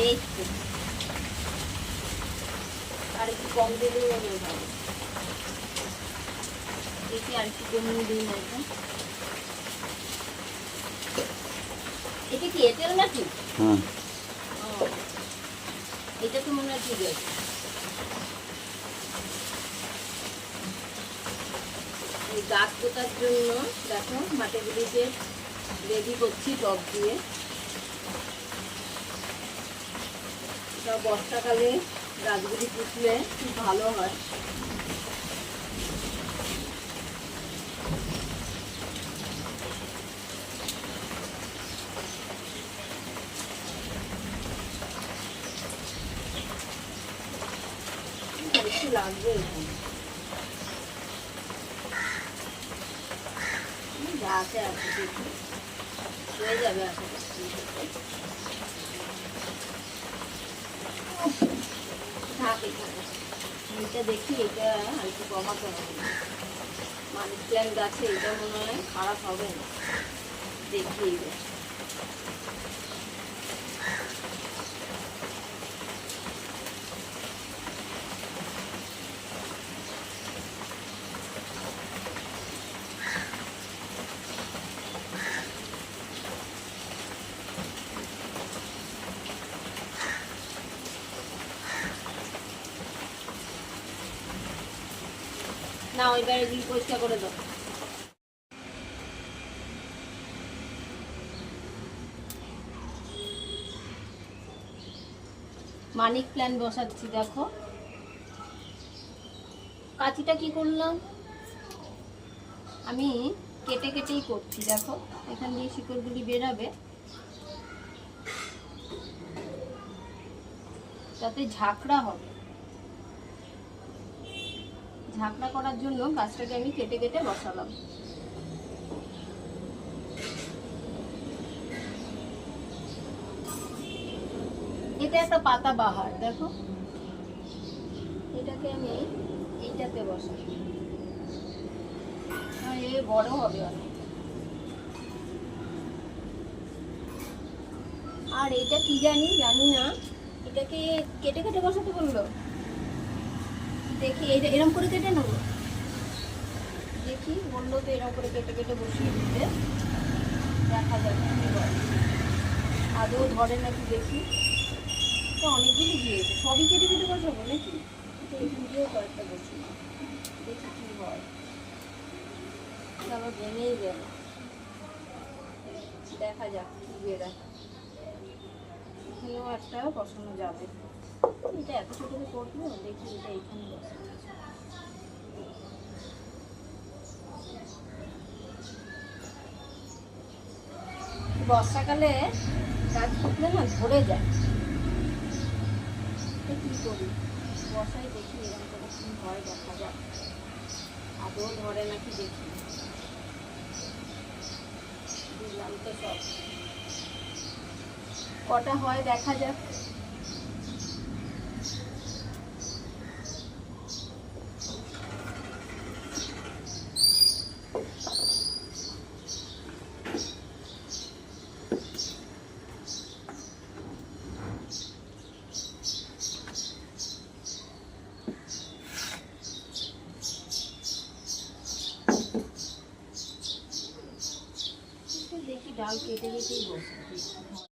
এই তো আর একটু কম দিলেই হবে ভালো। দেখি আর একটু কমিয়ে দিই না এটা। এটা কি এঁটেল নাকি? এটা তো মনে হয় ঠিক আছে। এই গাছ পোতার জন্য দেখো মাটিগুলিকে রেডি করছি টব দিয়ে। বর্ষাকালে গাছগুলি পুষলে খুব ভালো হয়। একটু লাগবে যা আছে আছে হয়ে যাবে এটা দেখি এটা আর একটু কমাতে হবে। মানি প্ল্যান্ট গাছে এটা মনে হয় খারাপ হবে না, দেখি এটা না। ওইবার এগুলি পরিষ্কার করে দাও। মানি প্ল্যান্ট বসাচ্ছি দেখো। কাঁচিটা কি করলাম আমি কেটে কেটেই করছি দেখো। এখান দিয়ে শিকড়গুলি বেরাবে তাতে ঝাঁকড়া হবে। ঝাঁকড়া করার জন্য গাছটাকে আমি কেটে কেটে বসালাম। এটা একটা পাতা বাহার দেখো, এটাকে আমি এইটাতে বসাই। আর এ বড় হবে অনেক। আর এটা কি জানি না, এটাকে কেটে কেটে বসাতে বললো। দেখি এটা এরকম করে কেটে নেবো। দেখি বললো তো এরকম করে কেটে কেটে বসিয়ে দিতে, দেখা যাবে কি হয়। আদৌ ধরে নাকি দেখি। তো অনেকগুলি দিয়েছে, সবই কেটে কেটে বসাবো নাকি? এখান দিয়েও কয়েকটা বসি, দেখি কি হয়। আবার ভেঙেই গেল, দেখা যাক কি বেরোয়। এখানেও একটা বসানো যাবে। এটা এত ছোট করে করবো, দেখি এটা এখানে বসানো। বর্ষাকালে গাছ ফুটলে না ধরে যায়। কি করি বর্ষায় দেখি এরকম করে কি হয়, দেখা যাক আদৌ ধরে নাকি দেখি। দিলাম তো সব, কটা হয় দেখা যাক। দেখি ডাল কেটে কেটেই বসে।